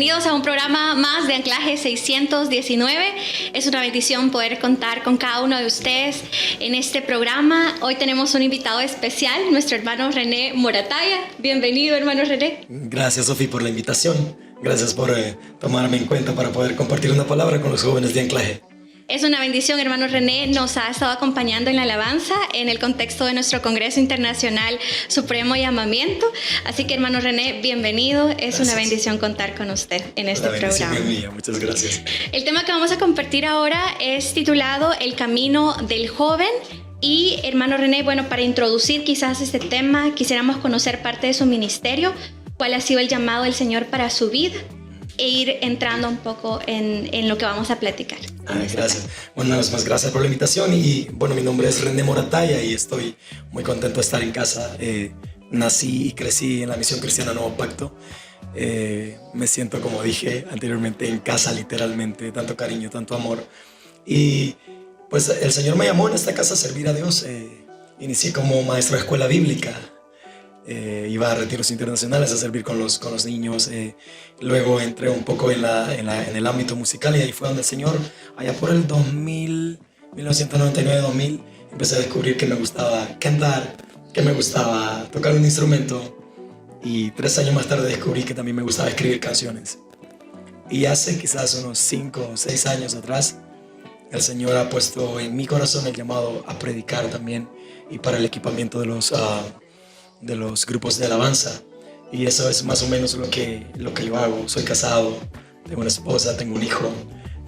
bienvenidos a un programa más de Anclaje 619. Es una bendición poder contar con cada uno de ustedes en este programa. Hoy tenemos un invitado especial, nuestro hermano René Morataya. Bienvenido, hermano René. Gracias, Sofi, por la invitación. Gracias por tomarme en cuenta para poder compartir una palabra con los jóvenes de Anclaje. Es una bendición, hermano René. Nos ha estado acompañando en la alabanza en el contexto de nuestro Congreso Internacional Supremo Llamamiento. Así que, hermano René, bienvenido. Es una bendición contar con usted en este programa. Mía. Muchas gracias. El tema que vamos a compartir ahora es titulado El Camino del Joven. Y, hermano René, bueno, para introducir quizás este tema, quisiéramos conocer parte de su ministerio, cuál ha sido el llamado del Señor para su vida, e ir entrando un poco en lo que vamos a platicar. Gracias. Bueno, una vez más, gracias por la invitación. Y bueno, mi nombre es René Morataya y estoy muy contento de estar en casa. Nací y crecí en la Misión Cristiana Nuevo Pacto. Me siento, como dije anteriormente, en casa literalmente, tanto cariño, tanto amor. Y pues el Señor me llamó en esta casa a servir a Dios. Inicié como maestro de escuela bíblica. Iba a retiros internacionales a servir con los niños. Luego entré un poco en el ámbito musical y ahí fue donde el Señor, allá por el 1999-2000, empecé a descubrir que me gustaba cantar, que me gustaba tocar un instrumento, y 3 años más tarde descubrí que también me gustaba escribir canciones. Y hace quizás unos 5 o 6 años atrás, el Señor ha puesto en mi corazón el llamado a predicar también, y para el equipamiento de los grupos de alabanza. Y eso es más o menos lo que yo hago. Soy casado, tengo una esposa, tengo un hijo.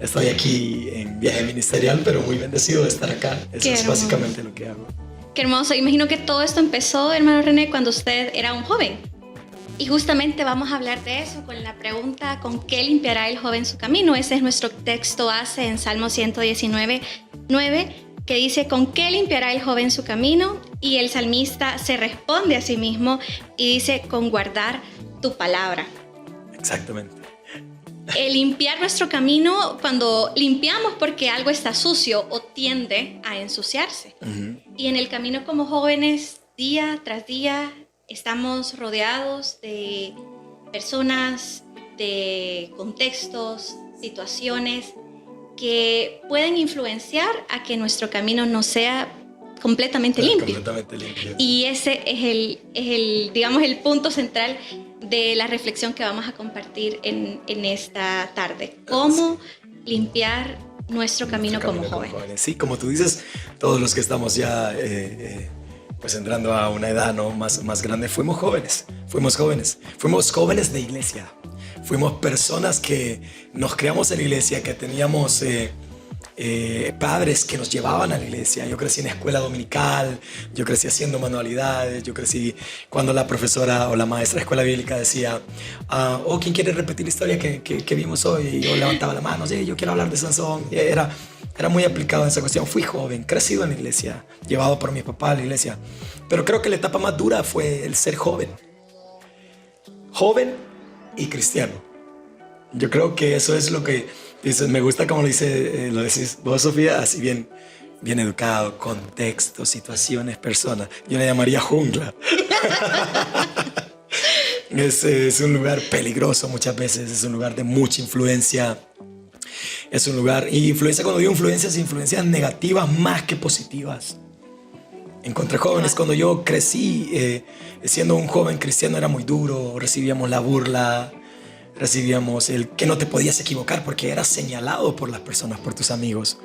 Estoy aquí en viaje ministerial, pero muy bendecido de estar acá. Eso es básicamente lo que hago. Qué hermoso. Imagino que todo esto empezó, hermano René, cuando usted era un joven. Y justamente vamos a hablar de eso con la pregunta: ¿con qué limpiará el joven su camino? Ese es nuestro texto base en Salmo 119:9, que dice: ¿con qué limpiará el joven su camino? Y el salmista se responde a sí mismo y dice: con guardar tu palabra. Exactamente. El limpiar nuestro camino, cuando limpiamos porque algo está sucio o tiende a ensuciarse. Y en el camino como jóvenes, día tras día, estamos rodeados de personas, de contextos, situaciones que pueden influenciar a que nuestro camino no sea completamente limpio. Y ese es digamos, el punto central de la reflexión que vamos a compartir en esta tarde. ¿Cómo limpiar nuestro camino como jóvenes? Sí, como tú dices, todos los que estamos ya pues entrando a una edad, ¿no?, más grande, fuimos jóvenes de iglesia. Fuimos personas que nos criamos en la iglesia, que teníamos padres que nos llevaban a la iglesia. Yo crecí en escuela dominical, yo crecí haciendo manualidades, yo crecí cuando la profesora o la maestra de escuela bíblica decía: ¿quién quiere repetir la historia que vimos hoy? Y yo levantaba la mano: sí, yo quiero hablar de Sansón. Y era muy aplicado en esa cuestión. Fui joven, crecido en la iglesia, llevado por mi papá a la iglesia. Pero creo que la etapa más dura fue el ser joven y cristiano. Yo creo que eso es lo que dices. Me gusta como lo decís vos, Sofía, así bien educado, contexto, situaciones, personas. Yo le llamaría jungla. Es un lugar peligroso muchas veces, es un lugar de mucha influencia. Es un lugar, y influencia, cuando digo influencias negativas más que positivas. Encontré jóvenes, cuando yo crecí, siendo un joven cristiano, era muy duro. Recibíamos la burla, recibíamos el que no te podías equivocar porque eras señalado por las personas, por tus amigos.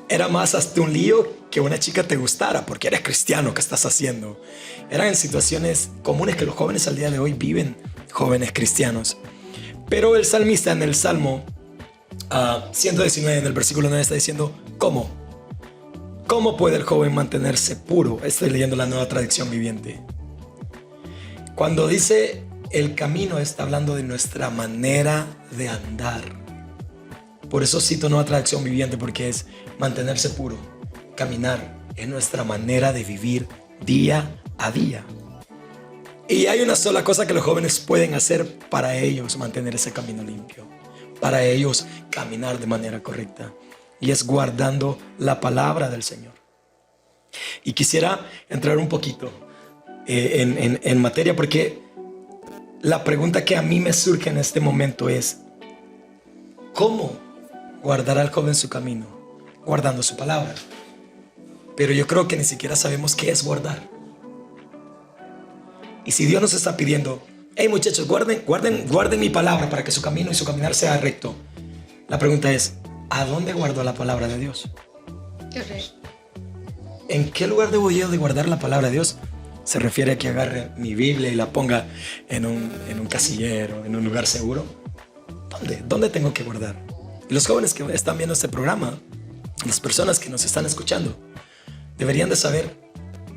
Era más hasta un lío que una chica te gustara porque eres cristiano. ¿Qué estás haciendo? Eran situaciones comunes que los jóvenes al día de hoy viven, jóvenes cristianos. Pero el salmista en el Salmo 119, en el versículo 9, está diciendo: ¿cómo puede el joven mantenerse puro? Estoy leyendo la Nueva Traducción Viviente. Cuando dice el camino, está hablando de nuestra manera de andar. Por eso cito Nueva Traducción Viviente, porque es mantenerse puro. Caminar es nuestra manera de vivir día a día. Y hay una sola cosa que los jóvenes pueden hacer para ellos mantener ese camino limpio, para ellos caminar de manera correcta, y es guardando la palabra del Señor. Y quisiera entrar un poquito en materia, porque la pregunta que a mí me surge en este momento es, ¿cómo guardará el joven su camino? Guardando su palabra. Pero yo creo que ni siquiera sabemos qué es guardar. Y si Dios nos está pidiendo, hey muchachos, guarden mi palabra para que su camino y su caminar sea recto. La pregunta es, ¿a dónde guardo la palabra de Dios? Correcto. ¿En qué lugar debo yo de guardar la palabra de Dios? ¿Se refiere a que agarre mi Biblia y la ponga en un casillero, en un lugar seguro? ¿Dónde tengo que guardar? Y los jóvenes que están viendo este programa, las personas que nos están escuchando, deberían de saber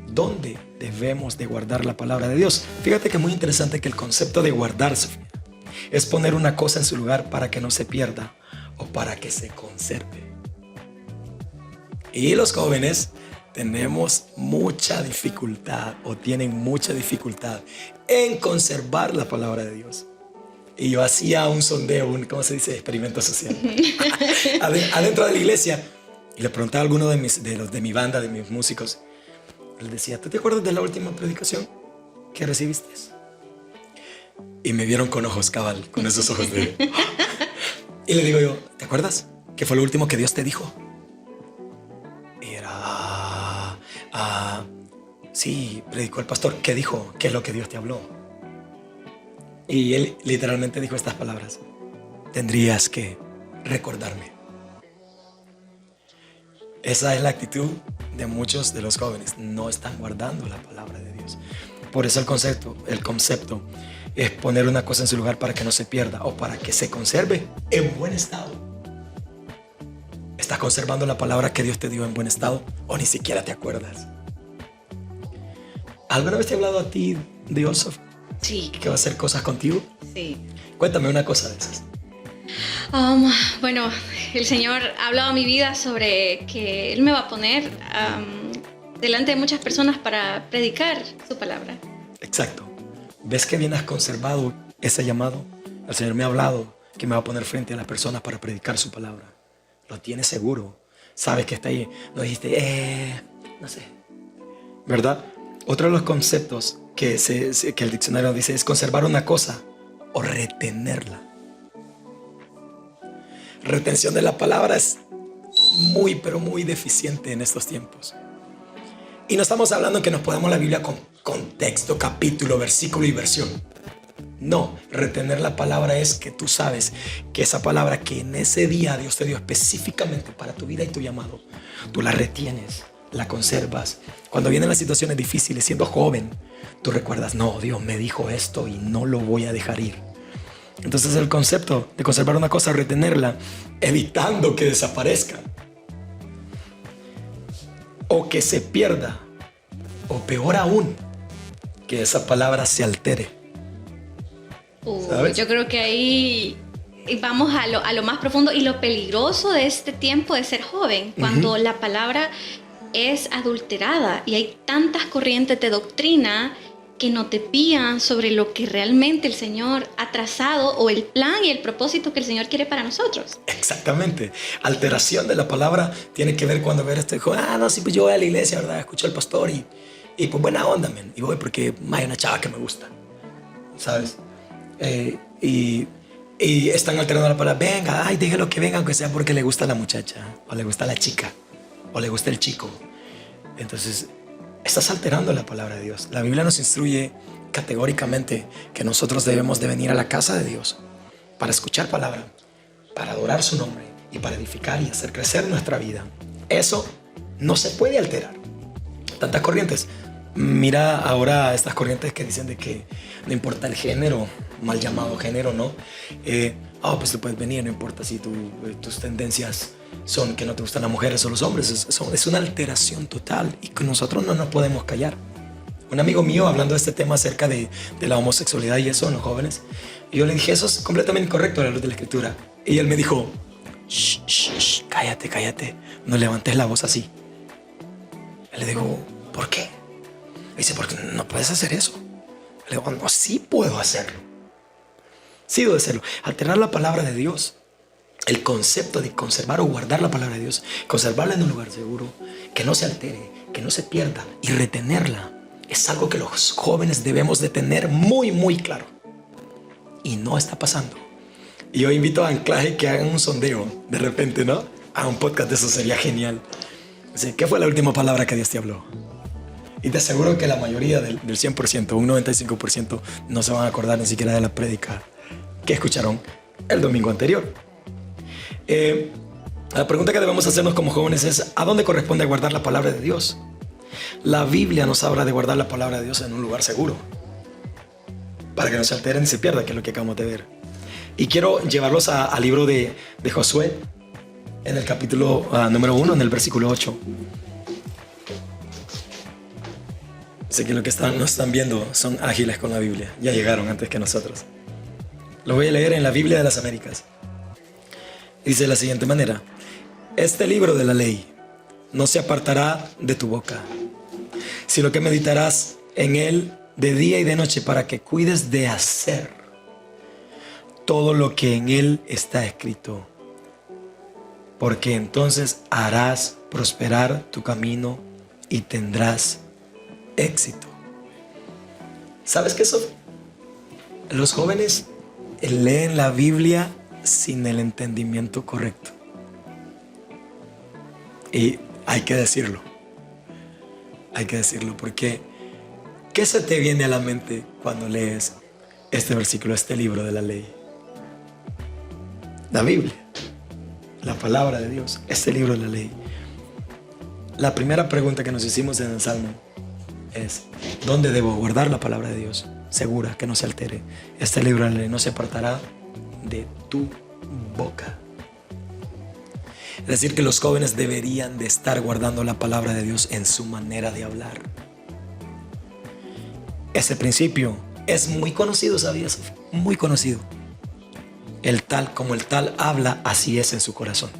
dónde debemos de guardar la palabra de Dios. Fíjate que es muy interesante que el concepto de guardar, Sofía, es poner una cosa en su lugar para que no se pierda o para que se conserve. Y los jóvenes tenemos mucha dificultad o tienen mucha dificultad en conservar la palabra de Dios. Y yo hacía un sondeo, ¿cómo se dice? Experimento social. Adentro de la iglesia. Y le preguntaba a alguno de mi banda, de mis músicos. Les decía, ¿tú te acuerdas de la última predicación que recibiste? Y me vieron con ojos cabal, con esos ojos de... Y le digo yo, ¿te acuerdas? ¿Qué fue lo último que Dios te dijo? Y era... sí, predicó el pastor. ¿Qué dijo? ¿Qué es lo que Dios te habló? Y él literalmente dijo estas palabras. Tendrías que recordarme. Esa es la actitud de muchos de los jóvenes. No están guardando la palabra de Dios. Por eso el concepto es poner una cosa en su lugar para que no se pierda o para que se conserve en buen estado. ¿Estás conservando la palabra que Dios te dio en buen estado o ni siquiera te acuerdas? ¿Alguna vez te ha hablado a ti Dios, Sí. que va a hacer cosas contigo? Sí. Cuéntame una cosa de esas. Bueno, el Señor ha hablado a mi vida sobre que Él me va a poner delante de muchas personas para predicar su palabra. Exacto. ¿Ves que bien has conservado ese llamado? El Señor me ha hablado que me va a poner frente a las personas para predicar su palabra. Lo tienes seguro. Sabes que está ahí. No dijiste, no sé. ¿Verdad? Otro de los conceptos que el diccionario dice es conservar una cosa o retenerla. Retención de la palabra es muy, pero muy deficiente en estos tiempos. Y no estamos hablando que nos podamos la Biblia con contexto, capítulo, versículo y versión. No, retener la palabra es que tú sabes que esa palabra que en ese día Dios te dio específicamente para tu vida y tu llamado, tú la retienes, la conservas. Cuando vienen las situaciones difíciles, siendo joven, tú recuerdas, no, Dios me dijo esto y no lo voy a dejar ir. Entonces el concepto de conservar una cosa, retenerla, evitando que desaparezca o que se pierda, o peor aún, que esa palabra se altere. ¿Sabes? Yo creo que ahí vamos a lo más profundo y lo peligroso de este tiempo de ser joven, cuando la palabra es adulterada y hay tantas corrientes de doctrina que no te pían sobre lo que realmente el Señor ha trazado o el plan y el propósito que el Señor quiere para nosotros. Exactamente. Alteración de la palabra tiene que ver cuando ver esto. Dijo, no, sí, pues yo voy a la iglesia, ¿verdad? Escucho al pastor y pues buena onda, man. Y voy porque hay una chava que me gusta, ¿sabes? Y están alterando la palabra. Venga, déjelo que venga, aunque sea porque le gusta la muchacha, o le gusta la chica, o le gusta el chico. Entonces, estás alterando la palabra de Dios. La Biblia nos instruye categóricamente que nosotros debemos de venir a la casa de Dios para escuchar palabra, para adorar su nombre y para edificar y hacer crecer nuestra vida. Eso no se puede alterar. Tantas corrientes. Mira ahora estas corrientes que dicen de que no importa el género, mal llamado género, ¿no? Pues tú puedes venir, no importa si tus tendencias son que no te gustan las mujeres o los hombres. Es una alteración total y que nosotros no nos podemos callar. Un amigo mío hablando de este tema acerca de la homosexualidad y eso en los jóvenes, y yo le dije, eso es completamente incorrecto a la luz de la escritura. Y él me dijo, shh, cállate, no levantes la voz así. Le digo, ¿por qué? Dice, porque no puedes hacer eso. Le digo, no, sí puedo hacerlo. Sí debo hacerlo. Alterar la palabra de Dios. El concepto de conservar o guardar la palabra de Dios, conservarla en un lugar seguro, que no se altere, que no se pierda y retenerla, es algo que los jóvenes debemos de tener muy, muy claro. y no está pasando. Y yo invito a Anclaje que hagan un sondeo de repente, ¿no? A un podcast de eso sería genial. Así, ¿qué fue la última palabra que Dios te habló? Y te aseguro que la mayoría del 100%, un 95%, no se van a acordar ni siquiera de la prédica que escucharon el domingo anterior. La pregunta que debemos hacernos como jóvenes es: ¿a dónde corresponde guardar la palabra de Dios? La Biblia nos habla de guardar la palabra de Dios en un lugar seguro, para que no se altere ni se pierda, que es lo que acabamos de ver. Y quiero llevarlos al libro de Josué, en el capítulo número 1, en el versículo 8. Sé que lo que nos están viendo son ágiles con la Biblia. Ya llegaron antes que nosotros. Lo voy a leer en la Biblia de las Américas. Dice de la siguiente manera: este libro de la ley no se apartará de tu boca, sino que meditarás en él de día y de noche, para que cuides de hacer todo lo que en él está escrito, porque entonces harás prosperar tu camino y tendrás éxito. ¿Sabes qué, Sofía? Los jóvenes leen la Biblia sin el entendimiento correcto. Y hay que decirlo. Hay que decirlo, porque ¿qué se te viene a la mente cuando lees este versículo, este libro de la ley? La Biblia, la palabra de Dios, este libro de la ley. La primera pregunta que nos hicimos en el Salmo es: ¿dónde debo guardar la palabra de Dios? Segura, que no se altere. Este libro de la ley no se apartará de tu boca. Es decir, que los jóvenes deberían de estar guardando la palabra de Dios en su manera de hablar. Ese principio es muy conocido, ¿sabías? Muy conocido. El tal como el tal habla, así es en su corazón.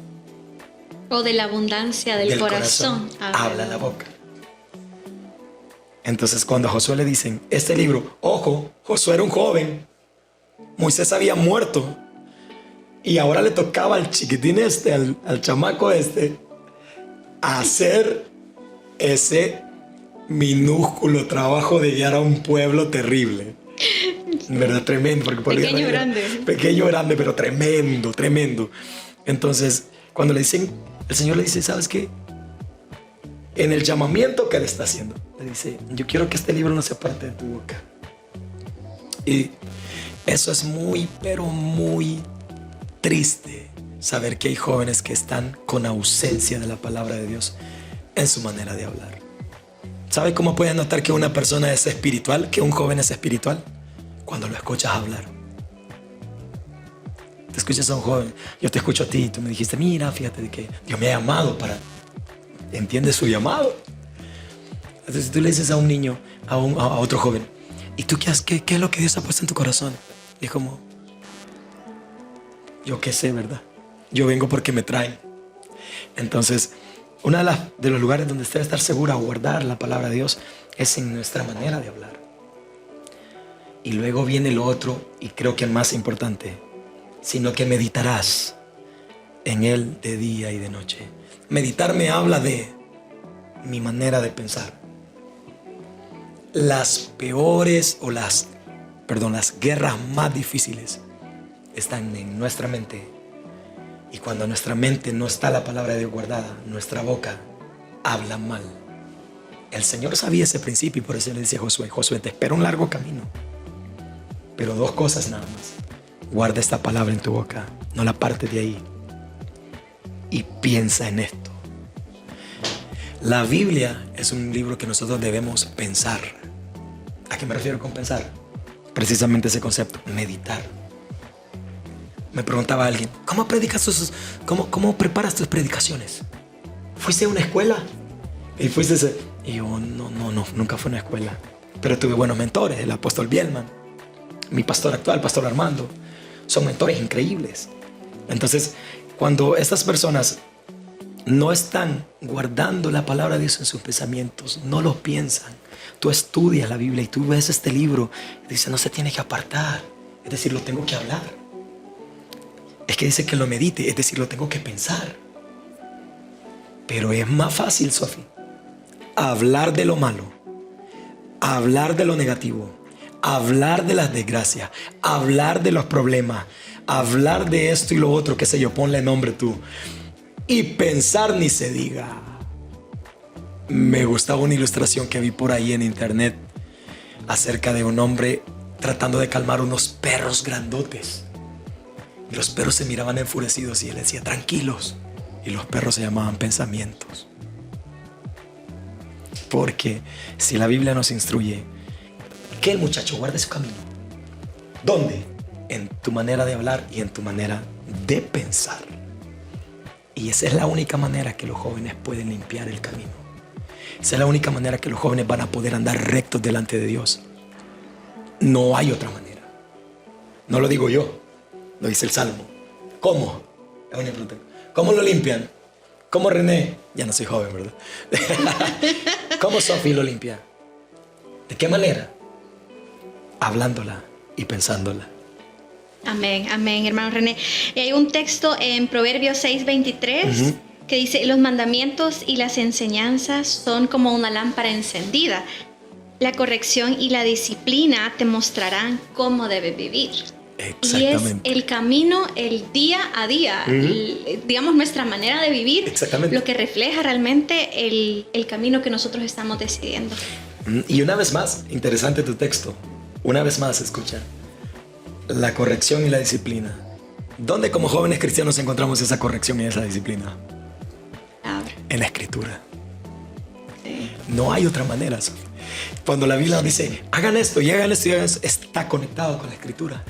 O de la abundancia del corazón habla la boca. Entonces, cuando a Josué le dicen este libro, ojo, Josué era un joven, Moisés había muerto, y ahora le tocaba al chiquitín al chamaco hacer ese minúsculo trabajo de guiar a un pueblo terrible. ¿Verdad? Tremendo. Porque pequeño, grande. Pequeño, grande, pero tremendo, tremendo. Entonces, cuando le dicen, el Señor le dice: ¿sabes qué? En el llamamiento que le está haciendo, le dice: yo quiero que este libro no se aparte de tu boca. Y eso es muy, pero muy triste, saber que hay jóvenes que están con ausencia de la palabra de Dios en su manera de hablar. ¿Sabe cómo puedes notar que una persona es espiritual, que un joven es espiritual? Cuando lo escuchas hablar. Te escuchas a un joven, yo te escucho a ti, y tú me dijiste: mira, fíjate de que Dios me ha llamado para... ¿Entiendes su llamado? Entonces, si tú le dices a un niño, a otro joven: ¿y tú qué es lo que Dios ha puesto en tu corazón? Y es como: yo qué sé, ¿verdad? Yo vengo porque me traen. Entonces, uno de los lugares donde usted debe estar segura o guardar la palabra de Dios es en nuestra manera de hablar. Y luego viene lo otro, y creo que el más importante: sino que meditarás en él de día y de noche. Meditar me habla de mi manera de pensar. Las peores las guerras más difíciles están en nuestra mente. Y cuando en nuestra mente no está la palabra de Dios guardada, nuestra boca habla mal. El Señor sabía ese principio, y por eso le dice a Josué: Josué, te espera un largo camino, pero 2 cosas nada más. Guarda esta palabra en tu boca, no la apartes de ahí, y piensa en esto. La Biblia es un libro que nosotros debemos pensar. ¿A qué me refiero con pensar? Precisamente ese concepto, meditar. Me preguntaba alguien: ¿cómo cómo preparas tus predicaciones? ¿Fuiste a una escuela? Y yo, no, nunca fui a una escuela. Pero tuve buenos mentores: el apóstol Bielman, mi pastor actual, pastor Armando. Son mentores increíbles. Entonces, cuando estas personas no están guardando la palabra de Dios en sus pensamientos, no lo piensan, tú estudias la Biblia y tú ves este libro y dices: no se tiene que apartar, es decir, lo tengo que hablar. Es que dice que lo medite, es decir, lo tengo que pensar. Pero es más fácil, Sofía, hablar de lo malo, hablar de lo negativo, hablar de las desgracias, hablar de los problemas, hablar de esto y lo otro, qué sé yo, ponle nombre tú. Y pensar ni se diga. Me gustaba una ilustración que vi por ahí en internet acerca de un hombre tratando de calmar unos perros grandotes. Y los perros se miraban enfurecidos y él decía, tranquilos. Y los perros se llamaban pensamientos. Porque si la Biblia nos instruye que el muchacho guarde su camino, ¿dónde? En tu manera de hablar y en tu manera de pensar. Y esa es la única manera que los jóvenes pueden limpiar el camino. Esa es la única manera que los jóvenes van a poder andar rectos delante de Dios. No hay otra manera. No lo digo yo, lo dice el Salmo. ¿Cómo? Es una pregunta. ¿Cómo lo limpian? ¿Cómo René? Ya no soy joven, ¿verdad? ¿Cómo Sophie lo limpia? ¿De qué manera? Hablándola y pensándola. Amén, amén, hermano René. Y hay un texto en Proverbios 6:23 que dice, los mandamientos y las enseñanzas son como una lámpara encendida. La corrección y la disciplina te mostrarán cómo debes vivir. Exactamente. Y es el camino, el día a día, digamos nuestra manera de vivir, lo que refleja realmente el camino que nosotros estamos decidiendo. Y una vez más, interesante tu texto. Una vez más, escucha. La corrección y la disciplina. ¿Dónde como jóvenes cristianos encontramos esa corrección y esa disciplina? En la Escritura. Sí. No hay otra manera, Sofía. Cuando la Biblia dice, hagan esto y hagan esto y hagan esto, está conectado con la Escritura.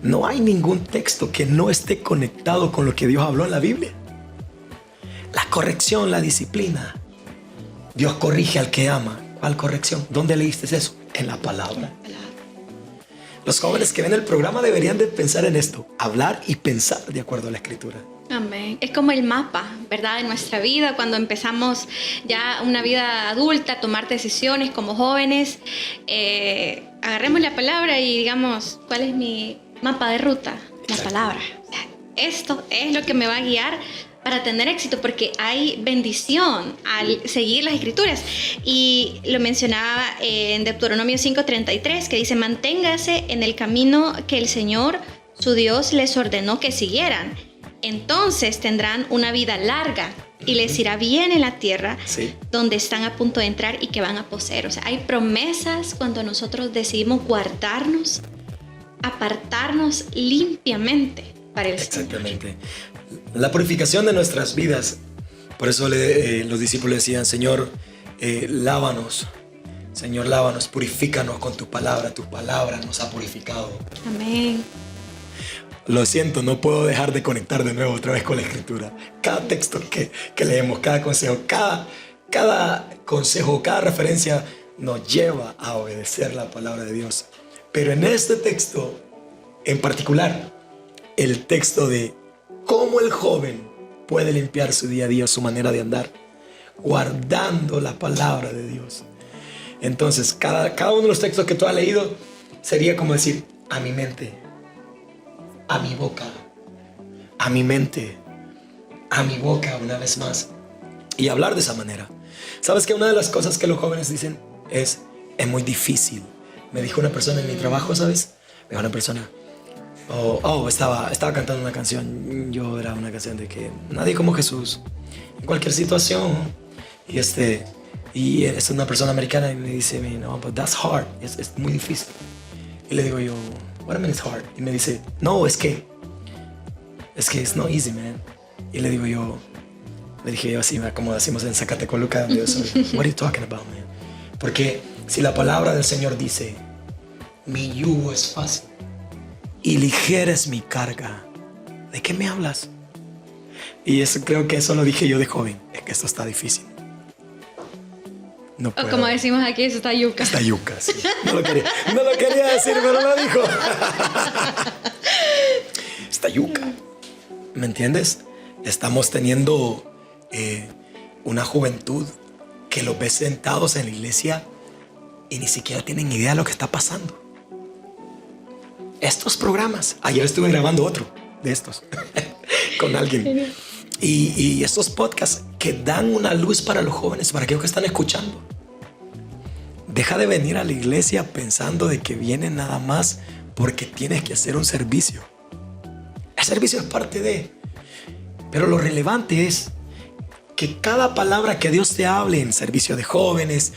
No hay ningún texto que no esté conectado con lo que Dios habló en la Biblia. La corrección, la disciplina. Dios corrige al que ama. ¿Cuál corrección? ¿Dónde leíste eso? En la palabra. Los jóvenes que ven el programa deberían de pensar en esto. Hablar y pensar de acuerdo a la Escritura. Amén. Es como el mapa, ¿verdad? De nuestra vida, cuando empezamos ya una vida adulta, a tomar decisiones como jóvenes. Agarremos la palabra y digamos, ¿cuál es mi mapa de ruta? La palabra. O sea, esto es lo que me va a guiar para tener éxito, porque hay bendición al seguir las Escrituras. Y lo mencionaba en Deuteronomio 5:33, que dice, manténgase en el camino que el Señor, su Dios, les ordenó que siguieran. Entonces tendrán una vida larga y les irá bien en la tierra donde están a punto de entrar y que van a poseer. O sea, hay promesas cuando nosotros decidimos guardarnos, apartarnos limpiamente para el Señor. Exactamente. La purificación de nuestras vidas. Por eso los discípulos decían, Señor, lávanos. Señor, lávanos, purifícanos con tu palabra. Tu palabra nos ha purificado. Amén. Lo siento, no puedo dejar de conectar de nuevo otra vez con la Escritura. Cada texto que leemos, cada consejo, cada consejo, cada referencia nos lleva a obedecer la palabra de Dios. Pero en este texto, en particular, el texto de cómo el joven puede limpiar su día a día, su manera de andar, guardando la palabra de Dios. Entonces, cada uno de los textos que tú has leído sería como decir, a mi mente, a mi boca, a mi mente, a mi boca una vez más. Y hablar de esa manera. ¿Sabes que una de las cosas que los jóvenes dicen es muy difícil? Me dijo una persona en mi trabajo, ¿sabes? Me dijo una persona, estaba cantando una canción. Yo era una canción de que nadie como Jesús, en cualquier situación. Y es una persona americana y me dice, no, but that's hard. Es muy difícil. Y le digo yo, what do you mean it's hard? Y me dice, no, es que it's not easy, man. Y le dije yo así, como decimos en Zacatecoluca, donde yo soy, what are you talking about, man? Porque si la palabra del Señor dice, mi yugo es fácil y ligera es mi carga, ¿de qué me hablas? Y creo que eso lo dije yo de joven, es que esto está difícil. No puedo. O como decimos aquí, eso está yuca. Está yuca, sí. No lo quería decir, pero lo dijo. Está yuca. ¿Me entiendes? Estamos teniendo una juventud que los ve sentados en la iglesia y ni siquiera tienen idea de lo que está pasando. Estos programas, ayer estuve grabando otro de estos con alguien. Y estos podcasts que dan una luz para los jóvenes, para aquellos que están escuchando. Deja de venir a la iglesia pensando de que vienes nada más porque tienes que hacer un servicio. El servicio es parte de... Pero lo relevante es que cada palabra que Dios te hable en servicio de jóvenes,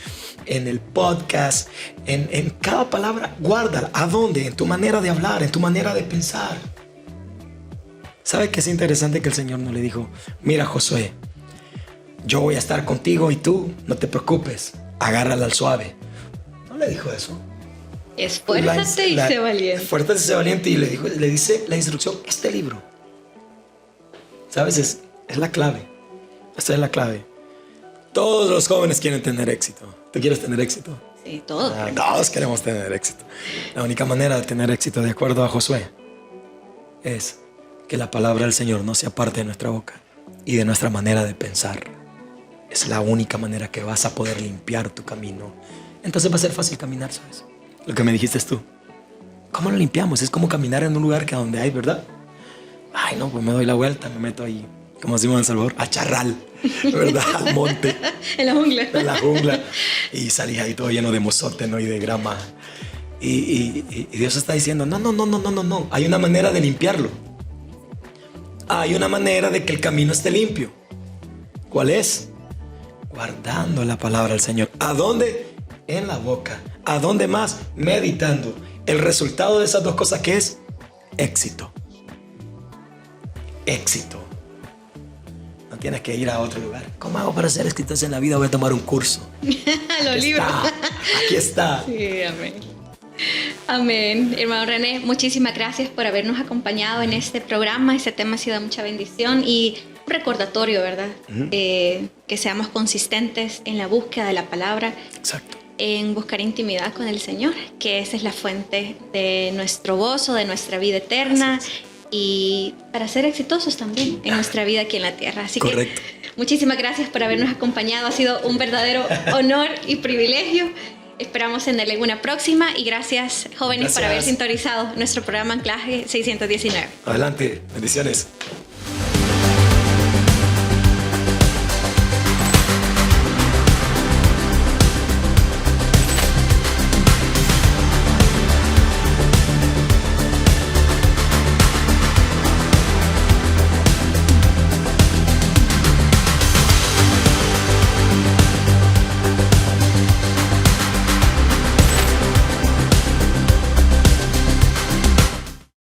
en el podcast, en cada palabra, guárdala. ¿A dónde? En tu manera de hablar, en tu manera de pensar. ¿Sabe qué es interesante? Que el Señor no le dijo, mira, Josué, yo voy a estar contigo y tú no te preocupes, agárrala al suave. No le dijo eso. Esfuérzate y sé valiente. Esfuérzate y sé valiente. Y le dice la instrucción, este libro. ¿Sabes? Es la clave. Esta es la clave. Todos los jóvenes quieren tener éxito. ¿Tú quieres tener éxito? Sí, todos. Todos queremos tener éxito. La única manera de tener éxito, de acuerdo a Josué, es que la palabra del Señor no sea parte de nuestra boca y de nuestra manera de pensar. Es la única manera que vas a poder limpiar tu camino. Entonces va a ser fácil caminar, ¿sabes? Lo que me dijiste tú. ¿Cómo lo limpiamos? Es como caminar en un lugar que donde hay, ¿verdad? Ay, no, pues me doy la vuelta, me meto ahí, como decimos en El Salvador, a charral, ¿verdad? Al monte. En la jungla. En la jungla. Y salís ahí todo lleno de mozote, ¿no? Y de grama. Y Dios está diciendo, no. Hay una manera de limpiarlo. Hay una manera de que el camino esté limpio. ¿Cuál es? Guardando la palabra del Señor. ¿A dónde? En la boca. ¿A dónde más? Meditando. El resultado de esas dos cosas, ¿qué es? Éxito. Éxito. No tienes que ir a otro lugar. ¿Cómo hago para ser exitoso en la vida? Voy a tomar un curso. Los libros. Aquí está. Sí, amén. Amén. Hermano René, muchísimas gracias por habernos acompañado en este programa. Este tema ha sido de mucha bendición y un recordatorio, ¿verdad? Que seamos consistentes en la búsqueda de la palabra. Exacto. En buscar intimidad con el Señor, que esa es la fuente de nuestro gozo, de nuestra vida eterna y para ser exitosos también en nuestra vida aquí en la tierra. Así correcto. Que muchísimas gracias por habernos acompañado. Ha sido un verdadero honor y privilegio. Esperamos tenerle una próxima y gracias, jóvenes, por haber sintonizado nuestro programa Anclaje 619. Adelante, bendiciones.